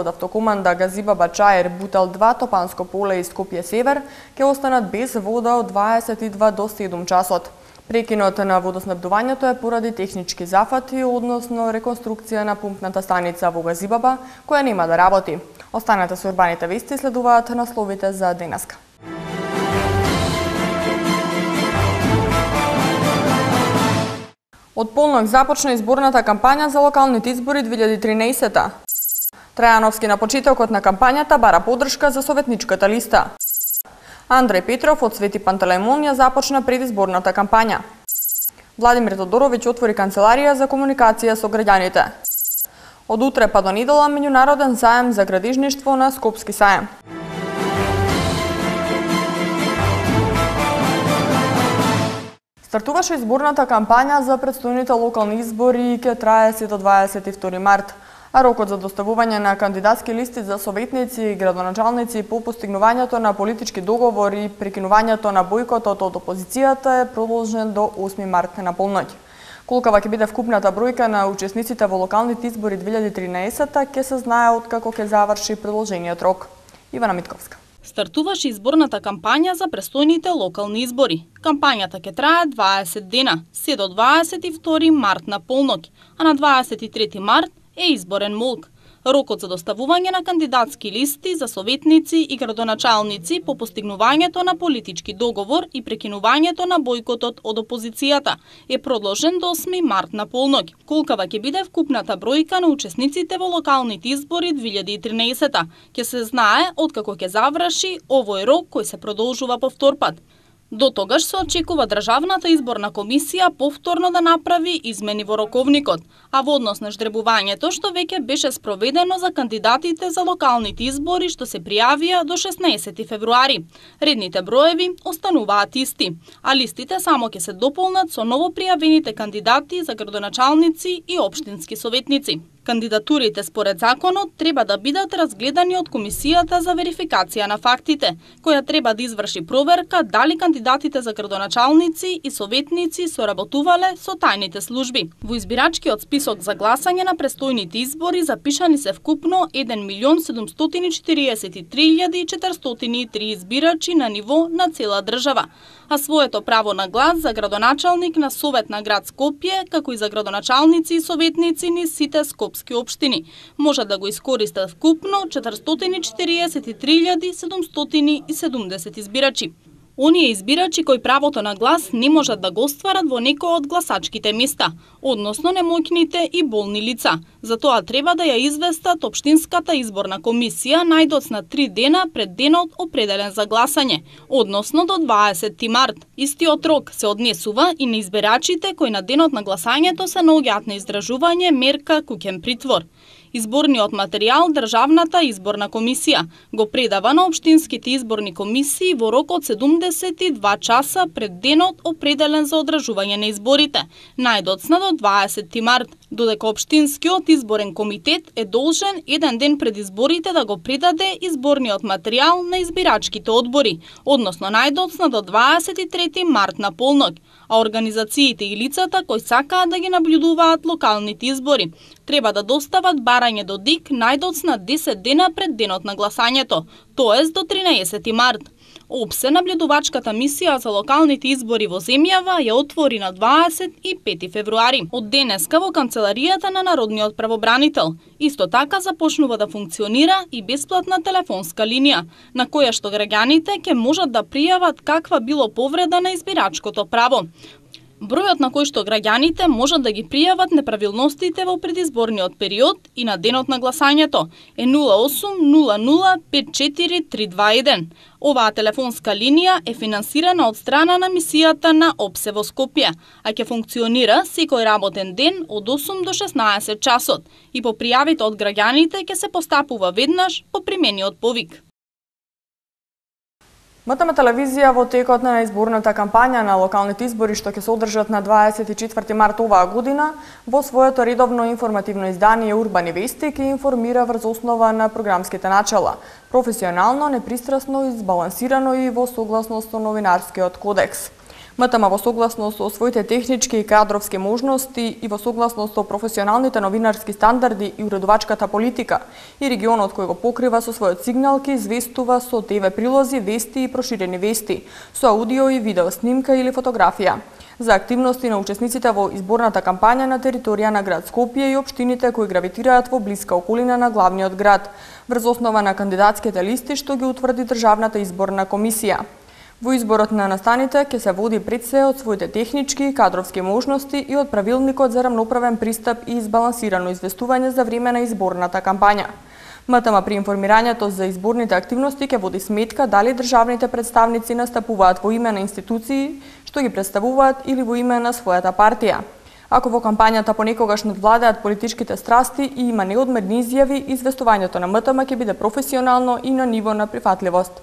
од автокоманда Газибаба Чаир Бутел 2 Топанско поле и Скопје Север ќе останат без вода од 22 до 7 часот. Прекинот на водоснабдувањето е поради технички зафати, односно реконструкција на пумпната станица во Газибаба, која нема да работи. Останете со урбаните вести, следуваат насловите за денеска. Од полнок започна изборната кампања за локалните избори 2013. Трајановски на почетокот на кампањата бара поддршка за советничката листа. Андреј Петров од Свети Пантелеймон ја започна предизборната кампања. Владимир Тодоровиќ отвори канцеларија за комуникација со граѓаните. Од утре па до недела меѓународен заем за градежништво на Скопски саем. Стартуваше изборната кампања за претстојните локални избори и ќе трае се до 22 март, а рокот за доставување на кандидатски листи за советници и градоначалници по постигнувањето на политички договори и прекинувањето на бојкотот од опозицијата е продолжен до 8 март на полноќ. Колкава ќе биде вкупната бројка на учесниците во локалните избори 2013 ќе се знае откако ќе заврши продолжениот рок. Ивана Митковска. Стартуваше изборната кампања за престојните локални избори. Кампањата ќе трае 20 дена, се до 22 март на полноќ, а на 23 март е изборен молк. Рокот за доставување на кандидатски листи за советници и градоначалници по постигнувањето на политички договор и прекинувањето на бојкотот од опозицијата е продолжен до 8 март на полноќ. Колкава ќе биде вкупната бројка на учесниците во локалните избори 2013, ќе се знае откако ќе заврши овој рок кој се продолжува повторпат. До тогаш се очекува Државната изборна комисија повторно да направи измени во роковникот, а во однос на ждребувањето што веќе беше спроведено за кандидатите за локалните избори што се пријавија до 16 февруари. Редните броеви остануваат исти, а листите само ќе се дополнат со новопријавените кандидати за градоначалници и општински советници. Кандидатурите според законот треба да бидат разгледани од Комисијата за верификација на фактите, која треба да изврши проверка дали кандидатите за градоначалници и советници соработувале со тајните служби. Во избирачкиот список за гласање на престојните избори запишани се вкупно 1.743.403 избирачи на ниво на цела држава, а своето право на глас за градоначалник на Совет на град Скопје, како и за градоначалници и советници низ сите скопски општини, може да го искористат вкупно 443.770 избирачи. Оние избирачи кои правото на глас не можат да го остварат во некој од гласачките места, односно немоќните и болни лица. Затоа треба да ја известат Општинската изборна комисија најдоцна 3 дена пред денот определен за гласање, односно до 20 март. Истиот рок се однесува и на избирачите кои на денот на гласањето се наоѓаат на издржување мерка куќен притвор. Изборниот материјал Државната изборна комисија го предава на општинските изборни комисии во рок од 72 часа пред денот определен за одржување на изборите, најдоцна до 20 март, додека општинскиот изборен комитет е должен еден ден пред изборите да го предаде изборниот материјал на избирачките одбори, односно најдоцна до 23 март на полноќ, а организациите и лицата кои сакаат да ги наблюдуваат локалните избори треба да достават барање до ДИК најдоцна 10 дена пред денот на гласањето, тоест до 13 март. ОПСЕ наблюдувачката мисија за локалните избори во земјава ја отвори на 25 февруари. Од денеска во канцеларијата на Народниот правобранител. Исто така започнува да функционира и бесплатна телефонска линија, на која што граѓаните ќе можат да пријават каква било повреда на избирачкото право. Бројот на кој што граѓаните можат да ги пријават неправилностите во предизборниот период и на денот на гласањето е 0800543321. Оваа телефонска линија е финансирана од страна на мисијата на ОПСЕ во Скопје, а ќе функционира секој работен ден од 8 до 16 часот и по пријавите од граѓаните ќе се постапува веднаш по примениот повик. МТМ телевизија во текот на изборната кампања на локалните избори што ќе се одржат на 24 март оваа година, во своето редовно информативно издание Урбани вести ќе информира врз основа на програмските начала, професионално, непристрасно, избалансирано и во согласност со новинарскиот кодекс. МТМ во согласност со своите технички и кадровски можности и во согласност со професионалните новинарски стандарди и уредувачката политика и регионот кој го покрива со својот сигналки известува со ТВ прилози, вести и проширени вести, со аудио и видео снимка или фотографија за активности на учесниците во изборната кампања на територија на град Скопје и општините кои гравитираат во блиска околина на главниот град, врз основа на кандидатските листи што ги утврди Државната изборна комисија. Во изборот на настаните ќе се води пред се од своите технички и кадровски можности и од правилникот за рамноправен пристап и избалансирано известување за време на изборната кампања. МТМ при информирањето за изборните активности ќе води сметка дали државните представници настапуваат во име на институции што ги представуваат или во име на својата партија. Ако во кампањата понекогаш надвладеат политичките страсти и има неодмерни изјави, известувањето на МТМ ќе биде професионално и на ниво на прифатливост.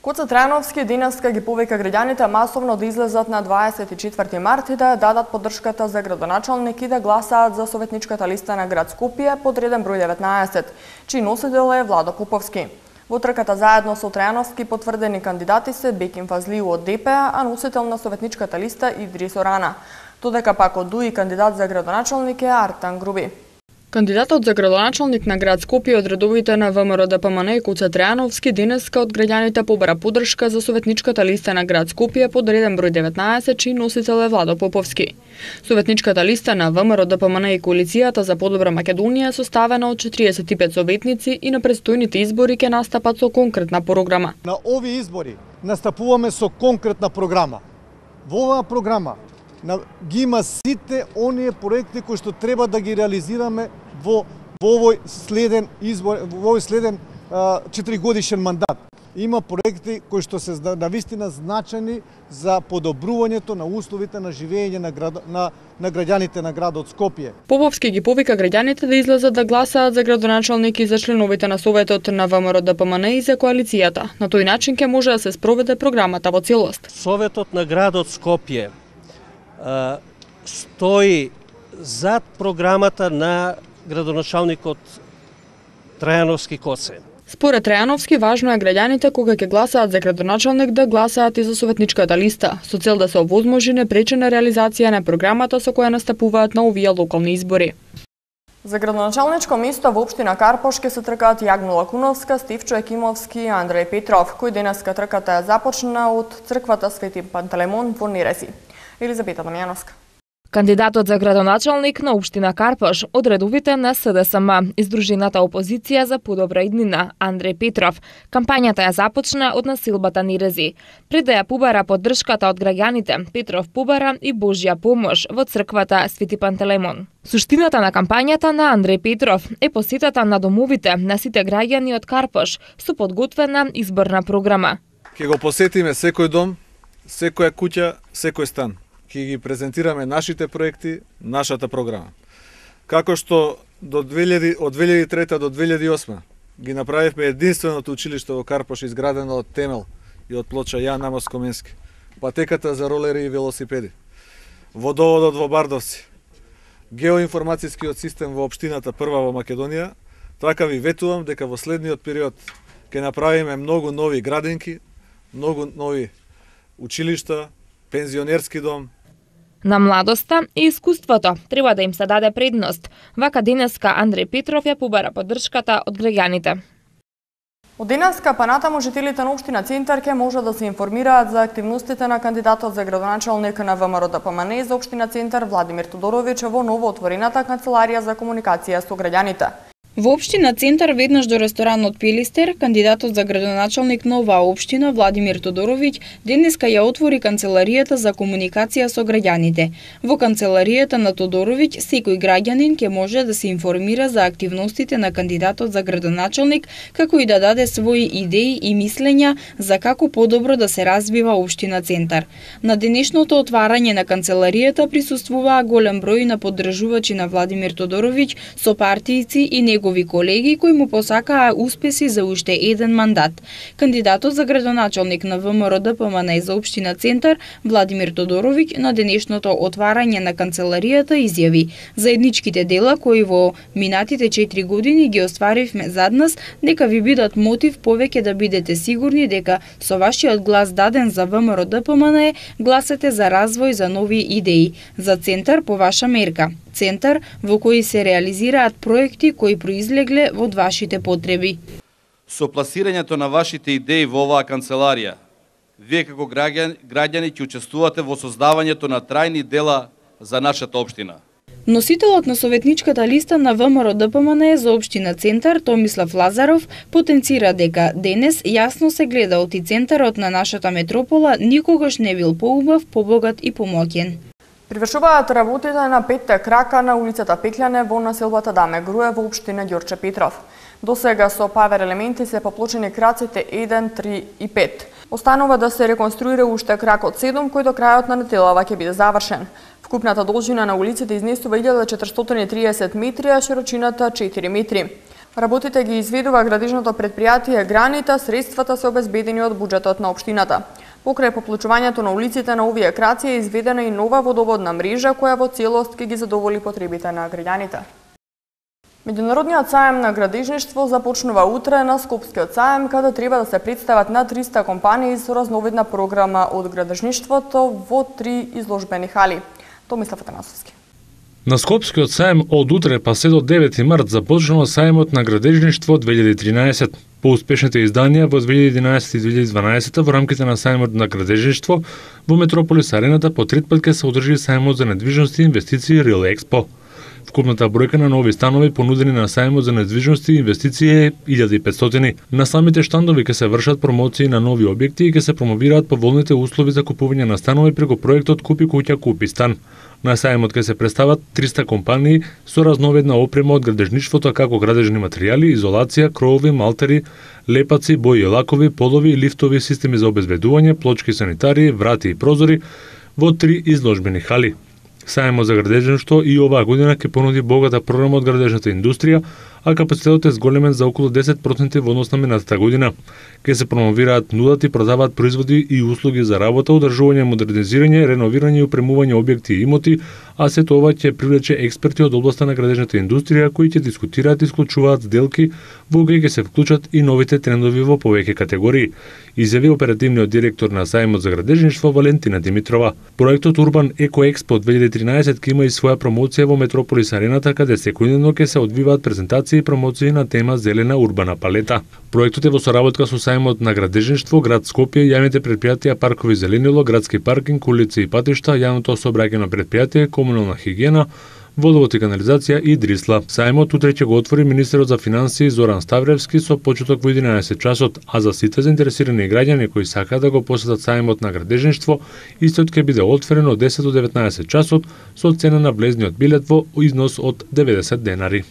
Гоце Трајановски денеска ги повика граѓаните масовно да излезат на 24 март и да ја дадат поддршката за градоначалник и да гласаат за советничката листа на град Скопје под реден број 19, чиј носител е Владо Поповски. Во трката заедно со Трајановски потврдени кандидати се Бекин Фазлиу од ДП, а носител на советничката листа Идрис Орана. Додека пак од ДУИ кандидат за градоначалник е Артан Груби. Кандидатот за градоначалник на град Скопје од редовите на ВМРО ДПМН Гоце Трајановски денеска од граѓаните побара поддршка за советничката листа на град Скопје под реден број 19, чиј носител е Владо Поповски. Советничката листа на ВМРО ДПМН и коалицијата за подобра Македонија е составена од 45 советници и на предстојните избори ќе настапат со конкретна програма. На овие избори настапуваме со конкретна програма. Во оваа програма ги има сите оние проекти кои што треба да ги реализираме во овој следен избор, во овој следен 4-годишен мандат. Има проекти кои што се навистина значени за подобрувањето на условите на живење на граѓаните на градот Скопје. Поповски ги повика граѓаните да излезат да гласаат за градоначалник и за членовите на Советот на ВМРО ДПМН и за коалицијата. На тој начин ќе може да се спроведе програмата во целост. Советот на градот Скопје стои зад програмата на градоначалникот Трајановски Коце. Според Трајановски, важно е граѓаните кога ќе гласаат за градоначалник да гласаат и за советничката листа, со цел да се овозможи непречена реализација на програмата со која настапуваат на овие локални избори. За градоначалничко место во општина Карпош ќе се тркаат Јагнула Куновска, Стефчо Екимовски и Андреј Петров, кој денеска трката ја започна од црквата Свети Пантелеймон во Нереси. Елизабета Дамјановска. Кандидатот за градоначалник на општина Карпош од редовите на СДСМ, издружената опозиција за подобра иднина, Андреј Петров, кампањата ја започна од населбата Нерези. Пред да ја побара поддршката од граѓаните, Петров побара и Божја помош во црквата Свети Пантелеймон. Суштината на кампањата на Андреј Петров е посетата на домовите на сите граѓани од Карпош со подготвена изборна програма. Ќе го посетиме секој дом, секоја куќа, секој стан. Ќе ги презентираме нашите проекти, нашата програма. Како што од 2003 до 2008 ги направивме единственото училиште во Карпош изградено од темел и од плоча Јан Амос Коменски, патеката за ролери и велосипеди, водоводот во Бардовци, геоинформацијскиот систем во општината прва во Македонија, така ви ветувам дека во следниот период ќе направиме многу нови градинки, многу нови училишта, пензионерски дом. На младоста и искуството треба да им се даде предност. Вака денеска Андреј Петров ја побара поддршката од граѓаните. Од денеска па натаму жителите на општина Центар ќе може да се информираат за активностите на кандидатот за градоначалник на ВМРО ДПМН за општина Центар Владимир Тодоровиќ во ново отворената канцеларија за комуникација со граѓаните. Во општина Центар веднаш до ресторанот Пелистер, кандидатот за градоначалник на оваа општина Владимир Тодоровиќ денеска ја отвори канцеларијата за комуникација со граѓаните. Во канцеларијата на Тодоровиќ секој граѓанин ќе може да се информира за активностите на кандидатот за градоначалник, како и да даде своји идеи и мислења за како подобро да се развива општина Центар. На денешното отварање на канцеларијата присуствуваа голем број на поддржувачи на Владимир Тодоровиќ, сопартијци и негови колеги кои му посакаа успеси за уште еден мандат. Кандидатот за градоначалник на ВМРО ДПМН за општина Центар, Владимир Тодоровиќ, на денешното отварање на канцеларијата изјави: заедничките дела кои во минатите 4 години ги остваривме зад нас, нека ви бидат мотив повеќе да бидете сигурни дека со вашиот глас даден за ВМРО ДПМН гласате за развој, за нови идеи, за Центар по ваша мерка. Центар во кој се реализираат проекти кои произлегле од вашите потреби. Со пласирањето на вашите идеи во оваа канцеларија, вие како граѓани ќе учествувате во создавањето на трајни дела за нашата општина. Носителот на советничката листа на ВМРО ДПМН за општина Центар, Томислав Лазаров, потенцира дека денес јасно се гледа оти центарот на нашата метропола никогаш не бил поубав, побогат и помоќен. Привршуваат работите на петте крака на улицата Пеќляне во населбата Даме Груе во општина Ѓорче Петров. До сега со павер елементи се поплочени краците 1, 3 и 5. Останува да се реконструира уште кракот 7, кој до крајот на неделава ќе биде завршен. Вкупната должина на улиците изнесува 1430 метри, а широчината 4 метри. Работите ги изведува градежното предпријатие Гранита, средствата се обезбедени од буџетот на општината. Покрај поплочувањето на улиците на овие краци е изведена и нова водоводна мрежа која во целост ќе ги задоволи потребите на граѓаните. Меѓународниот саем на градежништво започнува утре на Скопскиот саем, каде треба да се представат над 300 компании со разновидна програма од градежништвото во 3 изложбени хали. Томислав Атанасовски. На Скопскиот саем од утре па се до 9 март започнува саемот на градежништво 2013. По успешните изданија во 2011 и 2012 во рамките на саемот на градежништво во Метрополис Арената по трет пат ќе се одржи саемот за недвижности и инвестиции Real Expo. Вкупната бројка на нови станови понудени на саемот за недвижности и инвестиции е 1500. На самите штандови ќе се вршат промоции на нови објекти и ќе се промовираат поволните услови за купување на станови преку проектот Купи куќа, купи стан. На саемот ќе се представат 300 компании со разновидна опрема од градежништвото, како градежни материјали, изолација, кровови, малтери, лепаци, бои и лакови, полови, лифтови, системи за обезбедување, плочки санитари, врати и прозори во 3 изложбени хали. Саемот за градежништво и оваа година ќе понуди богата програма од градежната индустрија, а капацитетот е зголемен за околу 10% во однос на минатата година. Ке се промовираат, нудат и продаваат производи и услуги за работа, одржување, модернизирање, реновирање и опремување објекти и имоти, а се тоа ќе привлече експерти од областта на градежната индустрија кои ќе дискутираат и исклучуваат сделки во кои ќе се вклучат и новите трендови во повеќе категории, изјави оперативниот директор на саемот за градежништво Валентина Димитрова. Проектот Урбан Еко Експо 2013 ќе има и своја промоција во Метрополис Арената, каде секојдневно ќе се одвиваат презентации и промоции на тема зелена урбана палета. Проектот е во соработка со саемот на градежништво, град Скопје, јавните предпријатија Паркови зеленило, градски паркинг, улици и патишта, јавното сообраќајно предпријатие, комунална хигиена, водовод и канализација и Дрисла. Саемот утре ќе го отвори министерот за финансии Зоран Ставревски со почеток во 11 часот, а за сите заинтересирани граѓани кои сакаат да го посетат саемот на градежништво, истот ќе биде отворен од 10 до 19 часот со цена на влезниот билет во износ од 90 денари.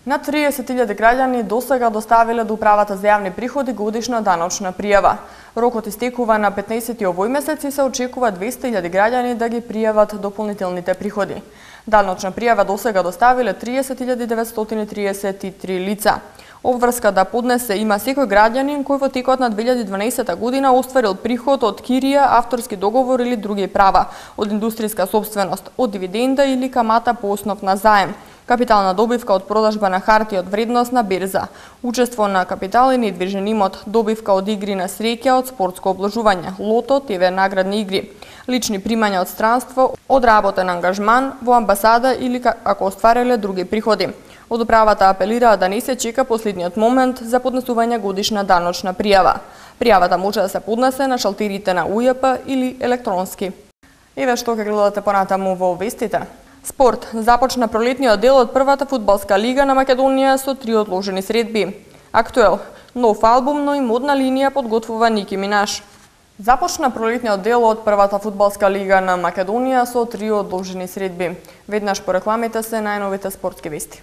Над 30.000 граѓани досега доставиле до Управата за јавни приходи годишна даночна пријава. Рокот истекува на 15 овој месец и се очекува 200.000 граѓани да ги пријават дополнителните приходи. Даночна пријава досега доставиле 30.933 лица. Обврска да поднесе има секој граѓанин кој во текот на 2012 година остварил приход од кирија, авторски договор или други права, од индустријска собственост, од дивиденда или камата по основ на заем, капитална добивка од продажба на харти од вредност на берза, учество на капитал и недвижен имот, добивка од игри на среќа од спортско обложување, лото, ТВ наградни игри, лични примања од странство, од работен ангажман во амбасада или ако оствариле други приходи. Од управата апелираа да не се чека последниот момент за поднесување годишна даночна пријава. Пријавата може да се поднесе на шалтерите на УЈП или електронски. Еве што ќе гледате понатаму во вестите. Спорт. Започна пролетниот дел од првата фудбалска лига на Македонија со 3 одложени средби. Актуел. Нов албум, но и модна линија подготвува Ники Минаш. Започна пролетниот дел од првата фудбалска лига на Македонија со 3 одложени средби. Веднаш по рекламите се најновите спортски вести.